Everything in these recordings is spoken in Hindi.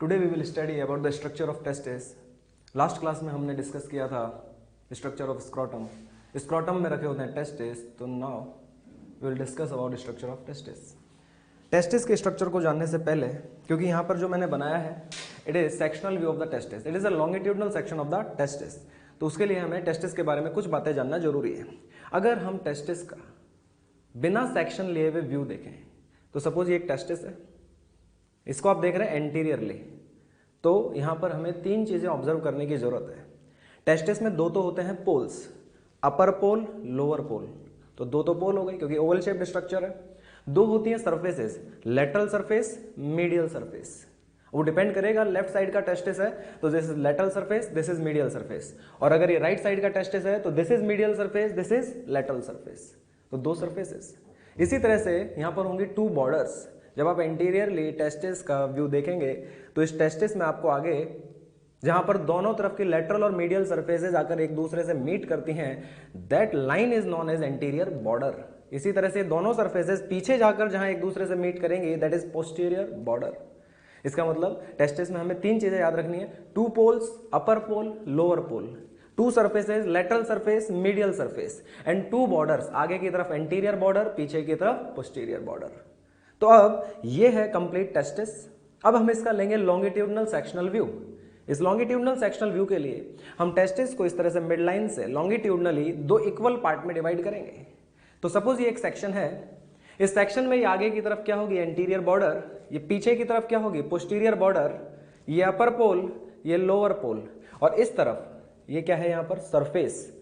Today we will study about the structure of testis. Last class में हमने डिस्कस किया था स्ट्रक्चर ऑफ स्क्रॉटम। स्क्रॉटम में रखे होते हैं टेस्टिस, तो now we will discuss about structure of testis. Testis के स्ट्रक्चर को जानने से पहले, क्योंकि यहाँ पर जो मैंने बनाया है it is sectional view of the testis, it is a longitudinal section of the testis, तो उसके लिए हमें टेस्टिस के बारे में कुछ बातें जानना जरूरी है। अगर हम टेस्टिस का बिना सेक्शन लिए हुए व्यू देखें, तो सपोज ये एक टेस्टिस है, इसको आप देख रहे हैं एंटीरियरली, तो यहां पर हमें तीन चीजें ऑब्जर्व करने की जरूरत है। टेस्टिस में दो तो होते हैं पोल्स, अपर पोल लोअर पोल, तो दो तो पोल हो गए क्योंकि ओवल शेप्ड स्ट्रक्चर है। दो होती हैं surfaces, lateral surface, medial surface. वो डिपेंड करेगा, लेफ्ट साइड का टेस्टिस है तो this is lateral surface, this is medial surface, और अगर ये राइट साइड का टेस्टिस है तो this is medial surface, this is lateral surface, तो दो सरफेसेस। इसी तरह से यहां पर होंगी टू बॉर्डर्स। जब आप इंटीरियरली टेस्टिस का व्यू देखेंगे तो इस टेस्टिस में आपको आगे जहां पर दोनों तरफ की लेटरल और मीडियल सरफेसेस आकर एक दूसरे से मीट करती हैं, that line is known as anterior border. इसी तरह से दोनों सरफेसेस पीछे जाकर जहां एक दूसरे से मीट करेंगे, दैट इज पोस्टीरियर बॉर्डर। इसका मतलब टेस्टिस में हमें तीन चीजें याद रखनी है, two poles, upper pole, lower pole, two surfaces, lateral surface, medial surface, and two borders, आगे की तरफ एंटीरियर बॉर्डर, पीछे की तरफ पोस्टीरियर बॉर्डर। तो अब ये है कंप्लीट टेस्टिस। अब हम इसका लेंगे लॉन्गिट्यूडनल सेक्शनल व्यू। इस लॉन्गिट्यूडनल सेक्शनल व्यू के लिए हम टेस्टिस को इस तरह से मिड लाइन से लॉन्गिट्यूडनली दो इक्वल पार्ट में डिवाइड करेंगे। तो सपोज ये एक सेक्शन है, इस सेक्शन में ये आगे की तरफ क्या होगी एंटीरियर बॉर्डर, ये पीछे की तरफ क्या होगी पोस्टीरियर बॉर्डर, ये अपर पोल, ये लोअर पोल, और इस तरफ ये क्या है यहां पर सरफेस।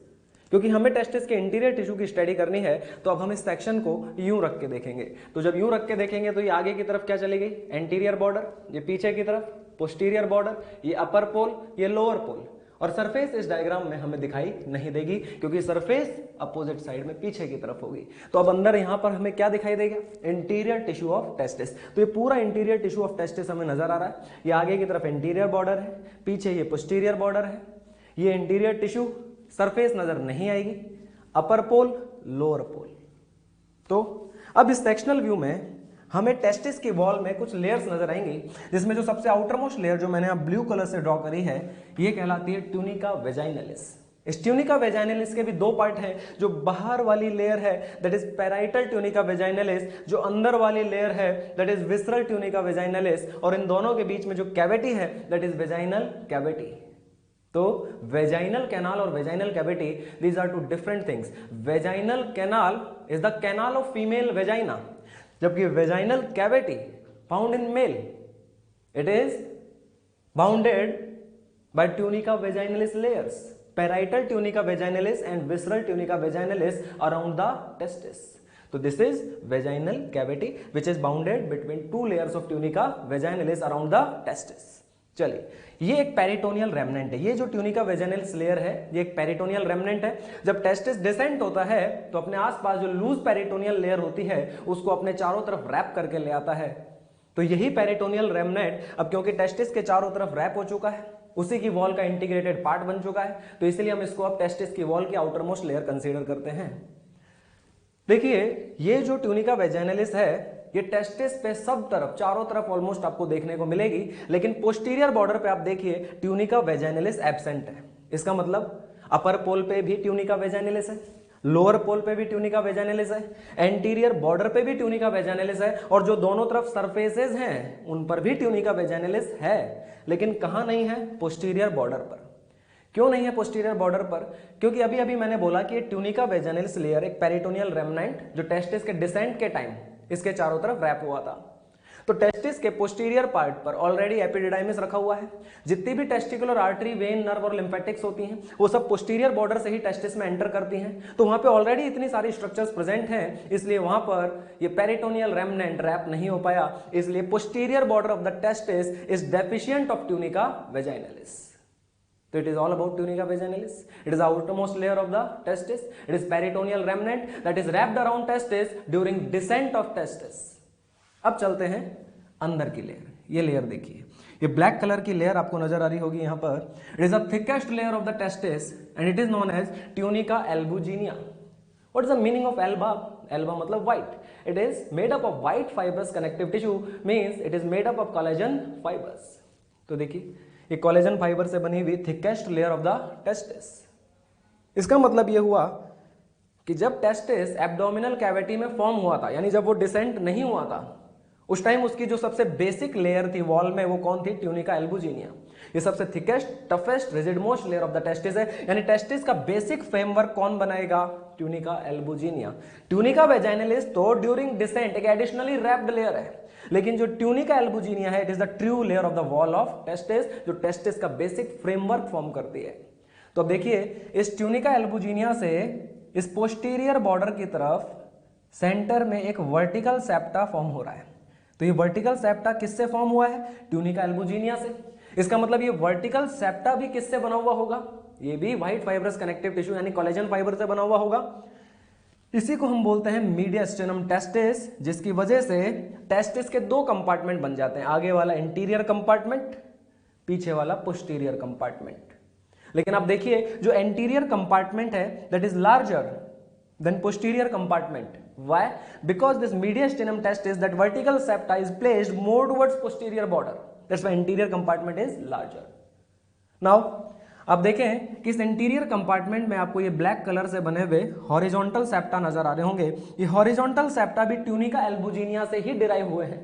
क्योंकि हमें टेस्टिस के इंटीरियर टिश्यू की स्टडी करनी है, तो अब हम इस सेक्शन को यूं रख के देखेंगे। तो जब यूं रख के देखेंगे तो ये आगे की तरफ क्या चलेगी एंटीरियर बॉर्डर, ये पीछे की तरफ पोस्टीरियर बॉर्डर, ये अपर पोल, ये लोअर पोल, और सरफेस इस डायग्राम में हमें दिखाई नहीं देगी क्योंकि सरफेस अपोजिट साइड में पीछे की तरफ होगी। तो अब अंदर यहां पर हमें क्या दिखाई देगा इंटीरियर टिश्यू ऑफ टेस्टिस। तो ये पूरा इंटीरियर टिश्यू ऑफ टेस्टिस हमें नजर आ रहा है। ये आगे की तरफ इंटीरियर बॉर्डर है, पीछे ये पोस्टीरियर बॉर्डर है, ये इंटीरियर टिश्यू, सरफेस नजर नहीं आएगी, अपर पोल लोअर पोल। तो अब इस सेक्शनल व्यू में हमें टेस्टिस की वॉल में कुछ लेयर्स नजर आएंगी, जिसमें जो सबसे आउटर मोस्ट लेयर जो मैंने अब ब्लू कलर से ड्रॉ करी है, ये कहलाती है ट्यूनिका वेजाइनलिस। इस ट्यूनिका वेजाइनलिस के भी दो पार्ट हैं। जो बाहर वाली लेयर है that is parietal tunica vaginalis, जो अंदर वाली लेयर है that is visceral tunica vaginalis, और इन दोनों के बीच में जो कैविटी है दैट इज वेजाइनल कैविटी। तो वेजाइनल कैनाल और vaginal cavity, these are two different things. Vaginal canal is the canal of female vagina, जबकि vaginal cavity found in male, it is bounded by tunica vaginalis layers, parietal tunica vaginalis and visceral tunica vaginalis around the testis. तो this is vaginal cavity which is bounded between two layers of tunica vaginalis around the testis. चलिए, ये एक पेरिटोनियल रेमनेंट है। ये जो ट्यूनिका वेजाइनलिस लेयर है ये एक पेरिटोनियल रेमनेंट है। जब टेस्टिस डिसेंट होता है तो अपने आसपास जो लूज पेरिटोनियल लेयर होती है उसको अपने चारों तरफ रैप करके ले आता है। तो यही पेरिटोनियल रेमनेंट अब क्योंकि टेस्टिस के चारों तरफ रैप हो चुका है, उसी की वॉल का इंटीग्रेटेड पार्ट बन चुका है, तो इसलिए हम इसको अब टेस्टिस की वॉल की आउटर मोस्ट लेयर कंसीडर करते हैं। देखिए, ये जो ट्यूनिका वेजाइनलिस है ये टेस्टिस पे सब तरफ चारों तरफ ऑलमोस्ट आपको देखने को मिलेगी, लेकिन पोस्टीरियर बॉर्डर पे आप देखिए ट्यूनिका वेजाइनलिस एब्सेंट है। इसका मतलब अपर पोल पे भी ट्यूनिका वेजाइनलिस है, लोअर पोल पे भी ट्यूनिका वेजाइनलिस है, एंटीरियर बॉर्डर पे भी ट्यूनिका वेजाइनलिस है, और जो दोनों तरफ सरफेसेस हैं उन पर भी ट्यूनिका वेजाइनलिस है, लेकिन कहां नहीं है पोस्टीरियर बॉर्डर पर। क्यों नहीं है पोस्टीरियर बॉर्डर पर? क्योंकि अभी अभी मैंने बोला कि ट्यूनिका वेजाइनलिस लेयर एक पेरिटोनियल रेमनेंट जो टेस्टिस के डिसेंट के टाइम इसके चारों तरफ रैप हुआ था। तो टेस्टिस के पोस्टीरियर पार्ट पर ऑलरेडी एपिडिडाइमिस रखा हुआ है। जितनी भी टेस्टिकुलर आर्टरी, वेन, नर्व और लिम्फेटिक्स होती हैं वो सब पोस्टीरियर बॉर्डर से ही टेस्टिस में एंटर करती हैं। तो वहां पे ऑलरेडी इतनी सारी स्ट्रक्चर्स प्रेजेंट हैं, इसलिए वहां पर ये पेरिटोनियल रेमनेंट रैप नहीं हो पाया। इसलिए posterior border of the testis is deficient of tunica vaginalis. So it is all about tunica vaginalis. It is the outermost layer of the testis. It is peritoneal remnant that is wrapped around testis during descent of testis. अब चलते हैं अंदर की लेयर। ये लेयर देखिए, ये ब्लैक कलर की लेयर आपको नजर आ रही होगी यहाँ पर। It is the thickest layer of the testis and it is known as tunica albuginea. What is the meaning of alba? Alba मतलब white. It is made up of white fibrous connective tissue, means it is made up of collagen fibers. तो देखिए ये कोलेजन फाइबर से बनी हुई thickest layer of the testis. इसका मतलब ये हुआ कि जब टेस्टिस एब्डोमिनल कैविटी में फॉर्म हुआ था, यानी जब वो डिसेंट नहीं हुआ था, उस टाइम उसकी जो सबसे बेसिक लेयर थी वॉल में, वो कौन थी? Tunica albuginea. ये सबसे thickest, toughest, rigid most layer of the testis है, यानी टेस्टिस का बेसिक फ्रेमवर्क कौन बनाएगा? Tunica albuginea. ट्यूनिका वेजाइनलिस तो ड्यूरिंग डिसेंट एक एडिशनली रैप्ड लेयर है, लेकिन जो ट्यूनिका एल्बुजिनिया है, it is the true layer of the wall of testis, जो टेस्टिस का बेसिक फ्रेमवर्क फॉर्म करती है। तो अब देखिए, इस ट्यूनिका एल्बुजिनिया से इस पोस्टीरियर बॉर्डर की तरफ सेंटर में एक वर्टिकल सेप्टा फॉर्म हो रहा है। तो ये वर्टिकल सेप्टा किससे फॉर्म हुआ है? ट्यूनिका एल्बुजिनिया से। इसका मतलब ये वर्टिकल सेप्टा भी किससे बना हुआ होगा? ये भी व्हाइट फाइब्रस कनेक्टिव टिश्यू यानी कोलेजन फाइबर से बना हुआ होगा। इसी को हम बोलते हैं मीडियास्टेनम टेस्टिस, जिसकी वजह से टेस्टिस के दो कंपार्टमेंट बन जाते हैं, आगे वाला इंटीरियर कंपार्टमेंट, पीछे वाला पोस्टीरियर कंपार्टमेंट। लेकिन आप देखिए, जो एंटीरियर कंपार्टमेंट है that is larger than posterior compartment. Why? Because this mediastinum testis, that vertical septa is placed more towards posterior border, that's why interior compartment is larger. Now अब देखें कि इस इंटीरियर कंपार्टमेंट में आपको ये ब्लैक कलर से बने हुए हॉरिजॉन्टल सेप्टा नजर आ रहे होंगे। ये हॉरिजॉन्टल सेप्टा भी ट्यूनिका एल्बुजिनिया से ही डिराइव हुए हैं,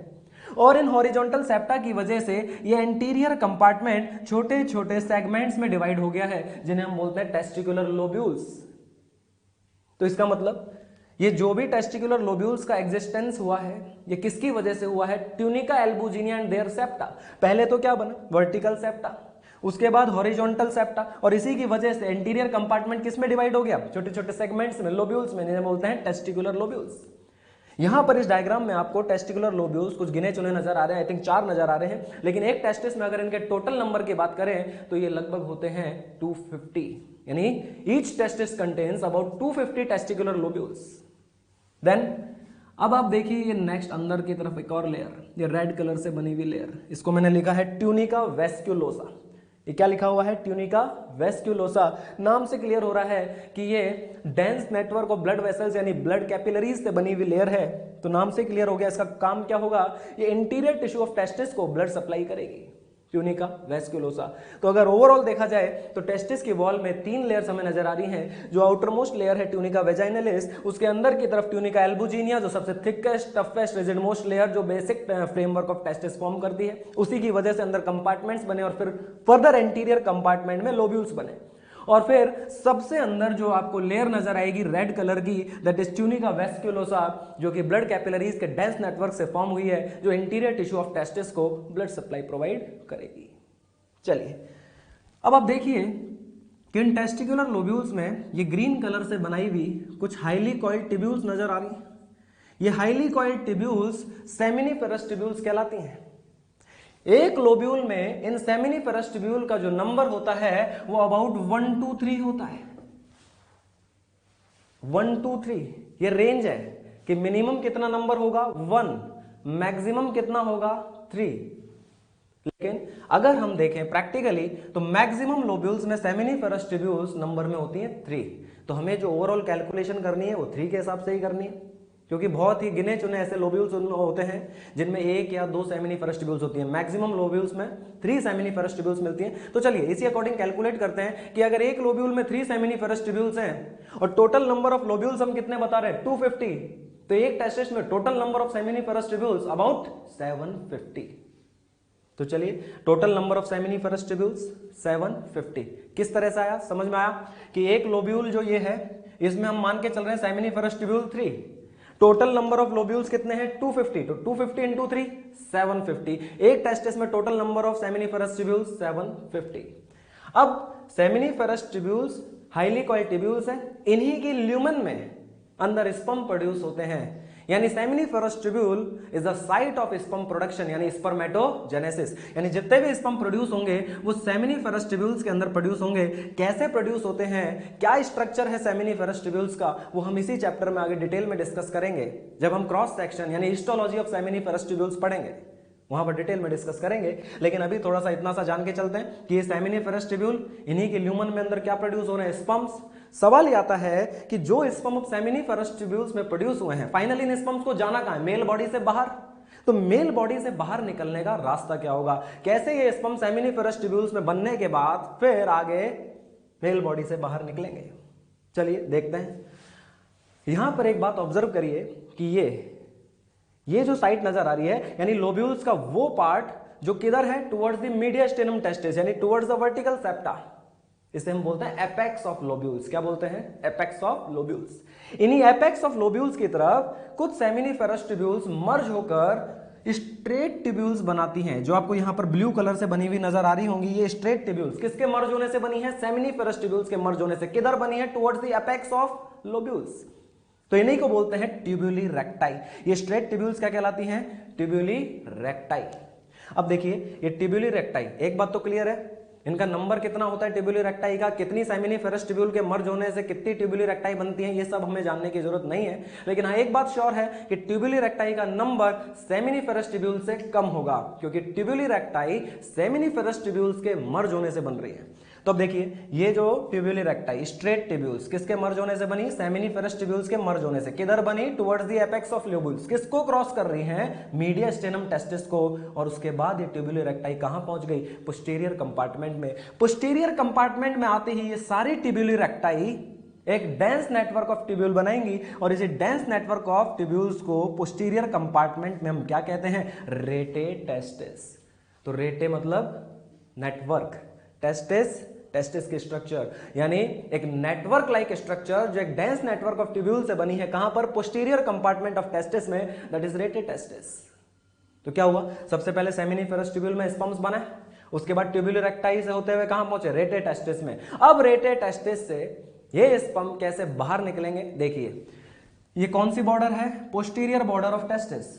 और इन हॉरिजॉन्टल सेप्टा की वजह से ये एंटीरियर कंपार्टमेंट छोटे छोटे सेगमेंट्स में डिवाइड हो गया है, जिन्हें हम बोलते हैं टेस्टिकुलर लोब्यूल्स। तो इसका मतलब ये जो भी टेस्टिकुलर लोब्यूल्स का एग्जिस्टेंस हुआ है, ये किसकी वजह से हुआ है? Tunica albuginea and their septa. पहले तो क्या बना? वर्टिकल सेप्टा, उसके बाद हॉरिजॉन्टल सेप्टा, और इसी की वजह से इंटीरियर कंपार्टमेंट किस में डिवाइड हो गया? छोटे छोटे सेगमेंट्स में, लोब्यूल्स में, जिन्हें बोलते हैं टेस्टिकुलर लोब्यूल्स। यहां पर इस डायग्राम में आपको टेस्टिकुलर लोब्यूल्स कुछ गिने चुने नजर आ रहे हैं, आई थिंक 4 नजर आ रहे हैं, लेकिन एक टेस्टिस में अगर इनके टोटल नंबर की बात करें तो ये लगभग होते हैं 250, यानी each testis contains about 250 testicular lobules. Then अब आप देखिए ये नेक्स्ट अंदर की तरफ एक और लेयर, ये रेड कलर से बनी हुई लेयर, इसको मैंने लिखा है ट्यूनिका वेस्क्यूलोसा। ये क्या लिखा हुआ है? ट्यूनिका वेस्क्यूलोसा। नाम से क्लियर हो रहा है कि ये dense network of blood vessels यानी ब्लड कैपिलरीज से बनी हुई लेयर है। तो नाम से क्लियर हो गया इसका काम क्या होगा? ये इंटीरियर टिश्यू ऑफ टेस्टिस को ब्लड सप्लाई करेगी, ट्यूनिका वेस्क्यूलोसा। तो अगर ओवरऑल देखा जाए तो टेस्टिस की वॉल में 3 लेयर्स हमें नजर आ रही हैं। जो आउटर मोस्ट लेयर है ट्यूनिका वेजाइनलिस, उसके अंदर की तरफ ट्यूनिका एल्बुजिनिया, जो सबसे thickest, toughest, rigid most layer, जो basic framework of testis form करती है, उसी की वजह से अंदर कंपार्टमेंट्स बने, और फिर फर्दर एंटीरियर कंपार्टमेंट में लोब्यूल्स बने, और फिर सबसे अंदर जो आपको लेयर नजर आएगी रेड कलर की, दैट इज ट्यूनिका वेस्क्यूलोसा, जो कि ब्लड कैपिलरीज के डेंस नेटवर्क से फॉर्म हुई है, जो इंटीरियर टिश्यू ऑफ टेस्टिस को ब्लड सप्लाई प्रोवाइड करेगी। चलिए अब आप देखिए कि इन टेस्टिकुलर लोब्यूल्स में ये ग्रीन कलर से बनाई हुई कुछ हाईली कॉइल्ड टिब्यूल्स नजर आ रही हैं। ये highly coiled tubules seminiferous tubules कहलाती हैं। एक लोब्यूल में इन सेमिनिफेरस टिब्यूल का जो नंबर होता है वो अबाउट 1 to 3 होता है। 1 to 3 ये रेंज है कि मिनिमम कितना नंबर होगा? 1, मैक्सिमम कितना होगा? 3। लेकिन अगर हम देखें प्रैक्टिकली तो मैक्सिमम लोब्यूल्स में सेमिनिफेरस टिब्यूल्स नंबर में होती हैं 3। तो हमें जो ओवरऑल कैलकुलेशन करनी है वो 3 के हिसाब से ही करनी है, क्योंकि बहुत ही गिने चुने ऐसे लोब्यूल्स होते हैं जिनमें 1 या 2 सेमिनिफेरस टिब्यूल्स होती हैं। मैक्सिमम लोब्यूल्स में 3 सेमिनिफेरस टिब्यूल्स मिलती हैं। तो चलिए इसी अकॉर्डिंग कैलकुलेट करते हैं कि अगर एक लोब्यूल में 3 सेमिनिफेरस टिब्यूल्स हैं और टोटल नंबर ऑफ लोब्यूल्स हम कितने बता रहे हैं? 250, तो एक टेस्टिस में total number of seminiferous tubules about 750। तो चलिए total number of seminiferous tubules 750 किस तरह से आया? समझ में आया कि एक लोब्यूल जो ये है इसमें हम मान के चल रहे हैं seminiferous tubule 3, total number of lobules कितने हैं? 250, तो 250 इंटू 3 750। एक टेस्टिस में total number of seminiferous tubules 750। अब seminiferous tubules highly coiled tubules हैं, इन्हीं की ल्यूमन में अंदर स्पर्म प्रोड्यूस होते हैं, यानी seminiferous tubule is the site of sperm production यानी स्पर्मेटोजेनेसिस, यानी जितने भी स्पर्म प्रोड्यूस होंगे वो सेमिनिफेरस ट्यूब्यूल्स के अंदर प्रोड्यूस होंगे। कैसे प्रोड्यूस होते हैं, क्या स्ट्रक्चर है सेमिनिफेरस ट्यूब्यूल्स का, वो हम इसी चैप्टर में आगे डिटेल में डिस्कस करेंगे जब हम क्रॉस सेक्शन यानी हिस्टोलॉजी ऑफ सेमिनिफेरस ट्यूब्यूल्स पढ़ेंगे, वहां पर डिटेल में डिस्कस करेंगे। लेकिन अभी थोड़ा सा इतना सा जान के चलते हैं कि ये सेमिनिफेरस ट्यूब्यूल इन्हीं के ल्यूमन में अंदर क्या प्रोड्यूस हो रहे हैं? स्पर्म्स। सवाल ये आता है कि जो स्पर्म सेमिनिफेरस ट्यूब्यूल्स में प्रोड्यूस हुए हैं, फाइनली इन स्पर्म्स को जाना कहां है? मेल बॉडी से बाहर। तो मेल बॉडी से बाहर निकलने का रास्ता क्या होगा, कैसे ये स्पर्म सेमिनिफेरस ट्यूब्यूल्स में बनने के बाद फिर आगे मेल बॉडी से बाहर निकलेंगे। चलिए देखते हैं। यहां पर एक बात ऑब्जर्व करिए कि ये जो साइट नजर आ रही है यानी लोब्यूल्स का वो पार्ट जो किधर है, टुवर्ड्स द मीडियस्टेनम टेस्टिस यानी टुवर्ड्स द वर्टिकल सेप्टा, इसे हम बोलते हैं एपेक्स ऑफ लोब्यूल्स। क्या बोलते हैं? Apex of lobules. इन्हीं एपेक्स ऑफ लोब्यूल्स की तरफ कुछ सेमिनिफेरस ट्यूब्यूल्स मर्ज होकर स्ट्रेट ट्यूब्यूल्स बनाती हैं, जो आपको यहां पर ब्लू कलर से बनी हुई नजर आ रही होंगी। ये स्ट्रेट ट्यूब्यूल्स किसके मर्ज होने से बनी है? सेमिनिफेरस ट्यूब्यूल्स के मर्ज होने से। किधर बनी है? Towards the apex of lobules. तो इन्हीं को बोलते हैं ट्यूब्यूली रेक्टाई। ये स्ट्रेट ट्यूब्यूल्स क्या कहलाती हैं? ट्यूब्यूली रेक्टाई। अब देखिए ये ट्यूब्यूली रेक्टाई, एक बात तो क्लियर है, इनका नंबर कितना होता है ट्यूब्यूली रेक्टाई का, कितनी सेमिनिफेरस ट्यूब्यूल के मर्ज होने से कितनी ट्यूब्यूली रेक्टाई बनती है, ये सब हमें जानने की जरूरत नहीं है। लेकिन हाँ एक बात श्योर है कि ट्यूब्यूली रेक्टाई का नंबर सेमिनिफेरस ट्यूब्यूल से कम होगा, क्योंकि ट्यूब्यूली रेक्टाई सेमिनिफेरस ट्यूब्यूल्स के मर्ज होने से बन रही है। तो अब देखिए ये जो ट्यूब्यूली रेक्टाई स्ट्रेट ट्यूब्यूल्स किसके मर्ज होने से बनी? सेमिनिफेरस ट्यूब्यूल्स के मर्ज होने से। किधर बनी? Towards the apex of lobules. किसको क्रॉस कर रही हैं? मीडियस्टेनम टेस्टिस को। और उसके बाद ये ट्यूब्यूली रेक्टाई कहां पहुंच गई? पोस्टीरियर कंपार्टमेंट में। पोस्टीरियर कंपार्टमेंट में आते ही ये सारी ट्यूब्यूली रेक्टाई एक डेंस नेटवर्क ऑफ ट्यूब्यूल बनाएंगी और इसी डेंस नेटवर्क ऑफ ट्यूब्यूल्स को पोस्टीरियर कंपार्टमेंट में हम क्या कहते हैं? रेटे टेस्टिस। तो रेटे मतलब नेटवर्क, टेस्टिस की स्ट्रक्चर यानी एक नेटवर्क लाइक स्ट्रक्चर जो एक डेंस नेटवर्क ऑफ ट्यूब्यूल से बनी है। कहां पर? पोस्टीरियर कंपार्टमेंट ऑफ टेस्टिस में, दैट इज रेटे टेस्टिस। तो क्या हुआ? सबसे पहले सेमिनिफेरस ट्यूब्यूल में स्पर्म्स बने, उसके बाद ट्यूब्यूली रेक्टाई से होते हुए कहां पहुंचे? रेटे टेस्टिस में। अब रेटे टेस्टिस से ये स्पर्म कैसे बाहर निकलेंगे? देखिए ये कौन सी बॉर्डर है? Posterior border of testis.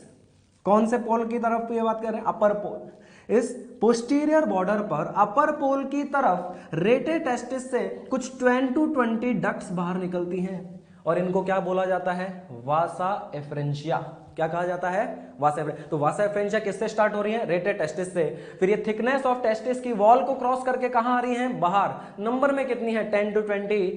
कौन से पोल की तरफ ये बात कर रहे हैं? अपर पोल। इस पोस्टीरियर बॉर्डर पर अपर पोल की तरफ रेटे टेस्टिस से कुछ 10 to 20 डक्ट्स बाहर निकलती हैं और इनको क्या बोला जाता है? वासा एफ्रेंशिया। क्या कहा जाता है? वासा एफ्रेंशिया। तो वासा एफ्रेंशिया किससे स्टार्ट हो रही है? रेटे टेस्टिस से। फिर ये थिकनेस ऑफ टेस्टिस की वॉल को क्रॉस करके कहां आ रही हैं? बाहर। नंबर में कितनी है? 10 to 20।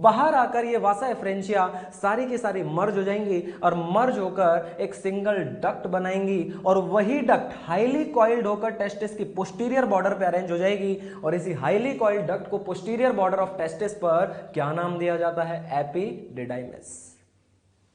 बाहर आकर ये वासा एफ्रेंशिया सारी की सारी मर्ज हो जाएंगी और मर्ज होकर एक सिंगल डक्ट बनाएंगी और वही डक्ट हाईली कॉइल्ड होकर टेस्टिस की पोस्टीरियर बॉर्डर पे अरेंज हो जाएगी और इसी हाईली कॉइल्ड डक्ट को पोस्टीरियर बॉर्डर ऑफ टेस्टिस पर क्या नाम दिया जाता है? एपिडिडाइमिस।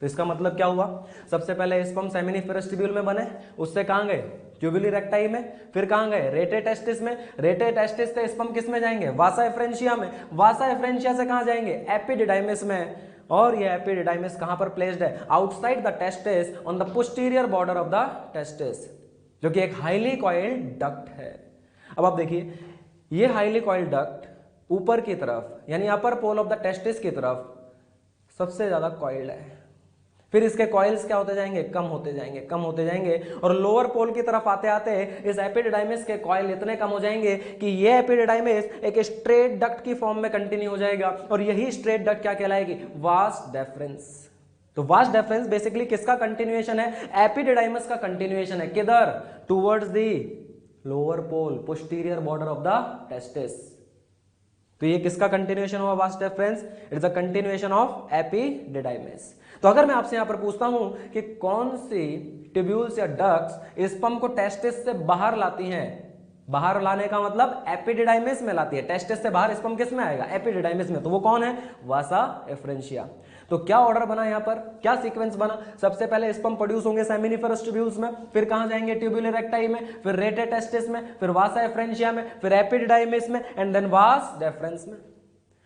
तो इसका मतलब क्या हुआ? सबसे पहले स्पर्म सेमिनिफेरस ट्यूब्यूल में बने, उससे कहां गए? ट्यूब्यूली रेक्टाई में। फिर कहां गए? रेटे टेस्टिस में। रेटे टेस्टिस से स्पर्म किस में जाएंगे? वासा एफ्रेंशिया में। वासा एफ्रेंशिया से कहां जाएंगे? एपिडिडाइमिस में। और ये एपिडिडाइमिस कहां पर प्लेस्ड है? Outside the testis on the posterior border of the testis, जो कि एक हाईली कॉइल्ड डक्ट है। अब आप देखिए ये हाईली कॉइल्ड डक्ट ऊपर की तरफ यानी अपर पोल ऑफ द टेस्टिस की तरफ सबसे ज्यादा कॉइल्ड है। फिर इसके कॉइल्स क्या होते जाएंगे? कम होते जाएंगे, कम होते जाएंगे और लोअर पोल की तरफ आते आते इस एपिडिडाइमिस के कॉइल इतने कम हो जाएंगे कि ये एपिडिडाइमिस एक स्ट्रेट डक्ट की फॉर्म में कंटिन्यू हो जाएगा और यही स्ट्रेट डक्ट क्या कहलाएगी? वास डेफरेंस। तो वास डेफरेंस बेसिकली किसका कंटिन्यूएशन है? एपिडिडाइमिस का कंटिन्यूएशन है। किधर? Towards the lower pole, posterior border of the testis. तो ये किसका कंटिन्यूएशन हुआ? Vas deferens. It is a continuation of epididymis. तो अगर मैं आपसे यहां पर पूछता हूं कि कौन सी ट्यूब्यूल्स या डक्ट्स स्पर्म को टेस्टिस से बाहर लाती हैं, बाहर लाने का मतलब एपिडिडाइमिस में लाती है। टेस्टिस से बाहर स्पर्म किस में आएगा? एपिडिडाइमिस में। तो वो कौन है? वासा एफ्रेंशिया। तो क्या ऑर्डर बना यहां पर? क्या सीक्वेंस बना? सबसे पहले स्पर्म प्रोड्यूस होंगे सेमिनिफेरस ट्यूब्यूल्स में, फिर कहां जाएंगे? ट्यूब्यूली रेक्टाई में, फिर रेटे टेस्टिस में, फिर वासा एफ्रेंशिया में, फिर एपिडिडाइमिस में एंड देन वास डेफरेंस में।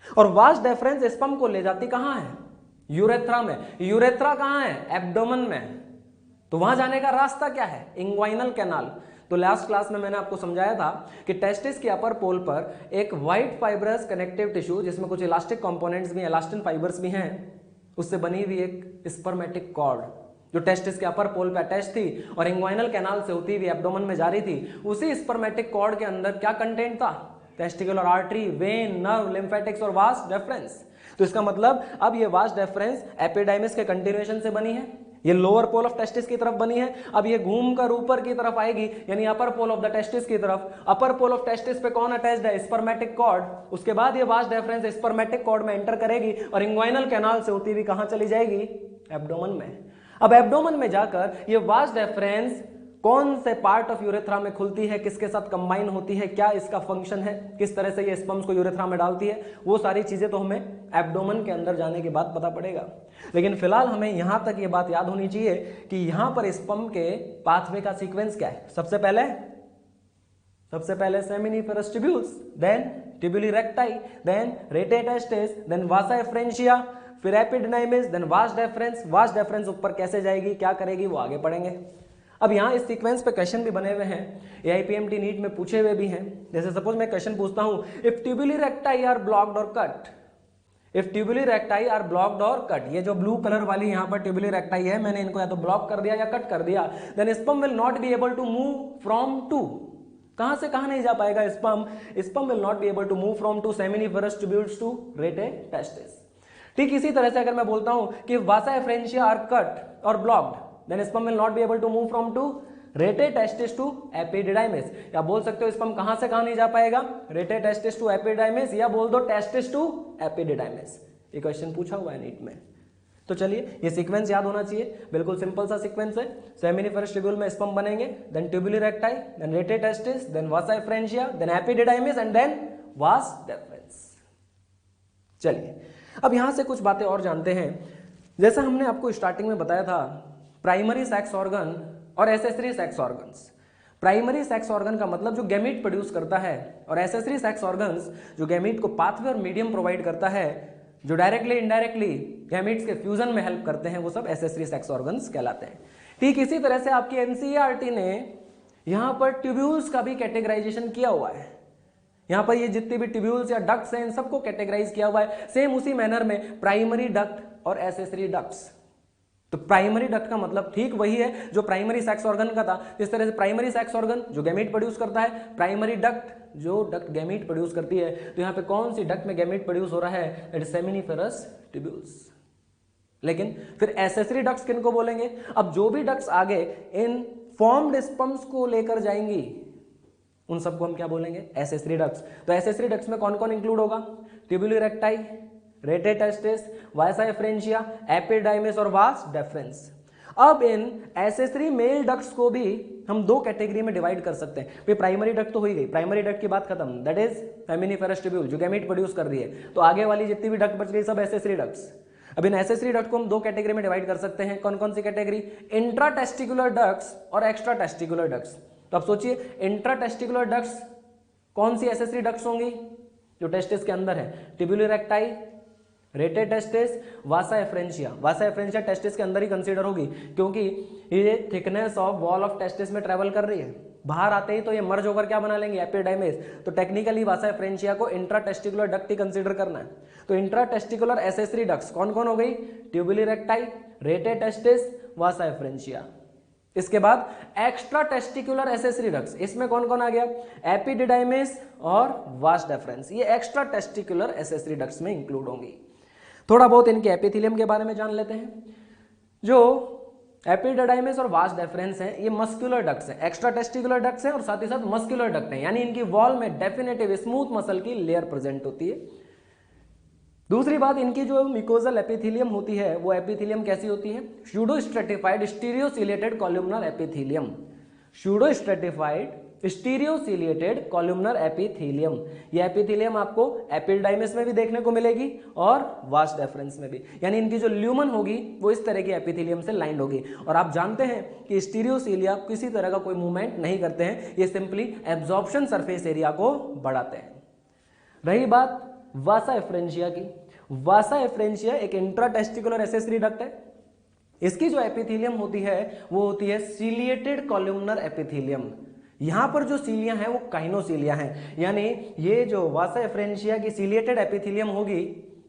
और वास डेफरेंस स्पर्म को ले जाती कहां है? यूरेथ्रा में। यूरेथ्रा कहां है? एब्डोमेन में। तो वहां जाने का रास्ता क्या है? Inguinal canal. तो लास्ट क्लास में मैंने आपको समझाया था कि टेस्टिस के अपर पोल पर एक व्हाइट फाइब्रस कनेक्टिव टिश्यू जिसमें कुछ इलास्टिक कंपोनेंट्स भी, इलास्टिन फाइबर्स भी हैं, उससे बनी हुई एक स्पर्मेटिक कॉर्ड जो टेस्टिस के अपर पोल पे अटैच थी और इंग्वाइनल कैनाल से होती हुई एब्डोमेन में जा रही थी। उसी स्पर्मेटिक कॉर्ड के अंदर क्या कंटेंट था? Testicular artery, when, nerve, lymphatics और वास डेफरेंस। तो इसका मतलब अब ये वास डेफरेंस एपिडाइमिस के कंटिन्यूएशन से बनी है, ये लोअर पोल ऑफ टेस्टिस की तरफ बनी है। अब ये घूमकर ऊपर की तरफ आएगी यानी अपर पोल ऑफ द टेस्टिस की तरफ। अपर पोल ऑफ टेस्टिस पे कौन अटैच्ड है? Spermatic cord. उसके बाद ये वास डेफरेंस स्पर्मेटिक कॉर्ड में एंटर करेगी और इंग्वाइनल कैनाल से होती हुई कहां चली जाएगी? एब्डोमेन में। अब एब्डोमेन में जाकर ये वास डेफरेंस कौन से पार्ट ऑफ यूरेथ्रा में खुलती है, किसके साथ कंबाइन होती है, क्या इसका फंक्शन है, किस तरह से ये स्पर्म्स को यूरेथ्रा में डालती है, वो सारी चीजें तो हमें एब्डोमेन के अंदर जाने के बाद पता पड़ेगा। लेकिन फिलहाल हमें यहां तक ये बात याद होनी चाहिए कि यहां पर स्पर्म के पाथवे का सीक्वेंस क्या है। सबसे पहले seminiferous tubules, then tubuli recti, then rete testis, then vasa efferentia, फिर epididymis, then vas deferens. Vas deferens ऊपर कैसे जाएगी, क्या करेगी, वो आगे पढ़ेंगे। अब यहाँ इस सीक्वेंस पे क्वेश्चन भी बने हुए हैं, AIPMT नीट में पूछे हुए भी हैं। जैसे सपोज मैं क्वेश्चन पूछता हूँ, if tubuli recti are blocked और cut, if tubuli recti are blocked और कट, ये जो ब्लू कलर वाली यहाँ पर ट्यूबुली रेक्टाई है, मैंने इनको या तो ब्लॉक कर दिया या कट कर दिया, then sperm will not be able to move from to, कहां से कहां नहीं जा पाएगा sperm will not be able to move from to seminiferous tubules to rete testis. ठीक इसी तरह से अगर मैं बोलता हूं कि वासा एफ्रेंशिया आर कट और blocked, then sperm will not be able to move from to rete testis to epididymis, या बोल सकते हो स्पर्म कहां से कहां नहीं जा पाएगा, रेटे टेस्टिस टू एपिडिडाइमिस, या बोल दो टेस्टिस टू एपिडिडाइमिस। ये क्वेश्चन पूछा हुआ है नीट में। तो चलिए ये सीक्वेंस याद होना चाहिए, बिल्कुल सिंपल सा सीक्वेंस है। सेमिनिफेरस ट्यूब्यूल में स्पर्म बनेंगे, then tubuli recti, then rete testis, then vasa efferentia, then epididymis and then vas deferens. चलिए अब यहां से कुछ बातें और जानते हैं। जैसा हमने आपको स्टार्टिंग में बताया था, प्राइमरी सेक्स ऑर्गन और accessory sex organs. Primary sex organ का मतलब जो गैमीट प्रोड्यूस करता है, और एसेसरी सेक्स ऑर्गन्स जो गैमीट को पाथवे और मीडियम प्रोवाइड करता है, जो डायरेक्टली इनडायरेक्टली गैमीट्स के फ्यूजन में हेल्प करते हैं, वो सब एसेसरी सेक्स ऑर्गन्स कहलाते हैं। ठीक इसी तरह से आपकी एनसीईआरटी ने यहां पर ट्यूब्यूल्स का भी कैटेगराइजेशन किया हुआ है। यहां पर ये जितने भी ट्यूब्यूल्स या डक्ट्स हैं, इन सबको कैटेगराइज किया हुआ है सेम उसी मैनर में, प्राइमरी डक्ट और एसेसरी डक्ट्स। तो प्राइमरी डक्ट का मतलब ठीक वही है जो प्राइमरी सेक्स ऑर्गन का था। जिस तरह से प्राइमरी सेक्स ऑर्गन जो गैमीट प्रोड्यूस करता है, प्राइमरी डक्ट जो डक्ट गैमीट प्रोड्यूस करती है। तो यहाँ पे कौन सी डक्ट में गैमीट प्रोड्यूस हो रहा है, दैट इज सेमिनिफेरस ट्यूब्यूल्स। लेकिन फिर एसेसरी डक्ट्स किनको बोलेंगे, अब जो भी डक्ट्स आगे इन फॉर्म्ड स्पर्म्स को लेकर जाएंगी, उन सबको हम क्या बोलेंगे, एसेसरी डक्ट्स। तो एसेसरी डक्ट्स में कौन कौन इंक्लूड होगा, ट्यूबुली रेक्टाई, रेटे टेस्टिस, वासा एफ्रेंशिया, एपिडाइमिस और वास डेफरेंस। अब इन एसेसरी मेल डक्ट्स को भी हम दो कैटेगरी में डिवाइड कर सकते हैं। फिर प्राइमरी डक्ट तो हो ही गई, प्राइमरी डक्ट की बात खत्म, दैट इज सेमिनिफेरस ट्यूब्यूल जो गैमीट प्रोड्यूस कर रही है। तो आगे वाली जितनी भी डक्ट बच गई सब एसेसरी डक्ट्स। अब इन एसेसरी डक्ट को हम दो कैटेगरी में डिवाइड कर सकते हैं। कौन कौन सी कैटेगरी, इंट्रा टेस्टिकुलर डक्ट्स और एक्स्ट्रा टेस्टिकुलर डक्ट्स। तो अब सोचिए इंट्रा टेस्टिकुलर डक्ट्स कौन सी एसेसरी डक्ट्स होंगी, जो टेस्टिस के अंदर है, ट्यूबुली रेक्टाई, रेटे टेस्टिस, वासा एफ्रेंशिया। वासा एफ्रेंशिया टेस्टिस के अंदर ही कंसीडर होगी क्योंकि ये thickness of wall of testis में ट्रेवल कर रही है। बाहर आते ही तो ये मर्ज होकर क्या बना लेंगे, एपिडाइमिस। तो टेक्निकली वासा एफ्रेंशिया को इंट्रा टेस्टिकुलर डक्ट ही कंसीडर करना है। तो इंट्रा टेस्टिकुलर एसेसरी डक्ट्स कौन कौन हो गई, ट्यूबुली रेक्टाई, रेटे टेस्टिस, वासा एफ्रेंशिया। इसके बाद एक्स्ट्रा टेस्टिकुलर एसेसरी डक्ट्स, इसमें कौन कौन आ गया, एपिडिडाइमिस और वास डेफरेंस। ये एक्स्ट्रा टेस्टिकुलर एसेसरी डक्ट्स में इंक्लूड होंगी। थोड़ा बहुत इनके एपिथेलियम के बारे में जान लेते हैं। जो एपिडिडाइमिस और वास डेफरेंस है, ये मस्कुलर डक्ट्स हैं, एक्स्ट्रा टेस्टिकुलर डक्ट्स हैं और साथ ही साथ मस्कुलर डक्ट हैं, यानी इनकी वॉल में डेफिनेटिव स्मूथ मसल की लेयर प्रेजेंट होती है। दूसरी बात, इनकी जो मिकोजल एपिथेलियम होती है, वो एपिथेलियम कैसी होती है, pseudo stratified stereociliated columnar epithelium. Pseudo stratified stereociliated columnar epithelium. ये एपिथेलियम आपको एपिडाइमिस में भी देखने को मिलेगी और वास डेफरेंस में भी, यानी इनकी जो ल्यूमन होगी वो इस तरह की एपिथेलियम से लाइंड होगी। और आप जानते हैं कि स्टीरियोसिलिया किसी तरह का कोई मूवमेंट नहीं करते हैं, ये सिंपली एब्जॉर्प्शन सरफेस एरिया को बढ़ाते हैं। रही बात वासा एफ्रेंशिया की, वासा एफ्रेंशिया एक इंट्राटेस्टिकुलर एसेसरी डक्ट है। इसकी जो एपिथेलियम होती है वो होती है सीलिएटेड कॉलुमनर एपिथेलियम। यहां पर जो सीलियां हैं वो काइनोसीलिया हैं, यानी ये जो वासा एफ्रेंशिया की सीलिएटेड एपिथेलियम होगी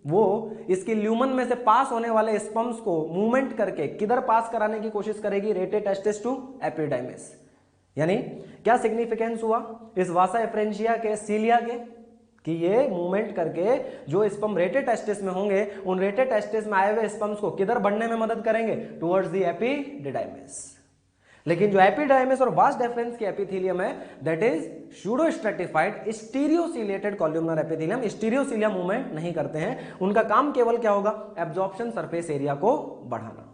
वो इसकी ल्यूमन में से पास होने वाले स्पर्म्स को मूवमेंट करके किधर पास कराने की कोशिश करेगी, रेटे टेस्टिस टू एपिडाइमिस। यानी क्या सिग्निफिकेंस हुआ इस वासा एफ्रेंशिया के सीलिया के, कि ये मूवमेंट करके जो स्पर्म रेटे टेस्टिस में होंगे उन रेटे टेस्टिस में आए हुए स्पर्म्स को किधर बढ़ने में मदद करेंगे, टुवर्ड्स द एपिडिडाइमिस। लेकिन जो एपिडाइमिस और वास डेफरेंस की एपिथेलियम है that is pseudo stratified stereociliated columnar epithelium. Stereocilia movement नहीं करते हैं, उनका काम केवल क्या होगा, एब्जॉर्प्शन सरफेस एरिया को बढ़ाना।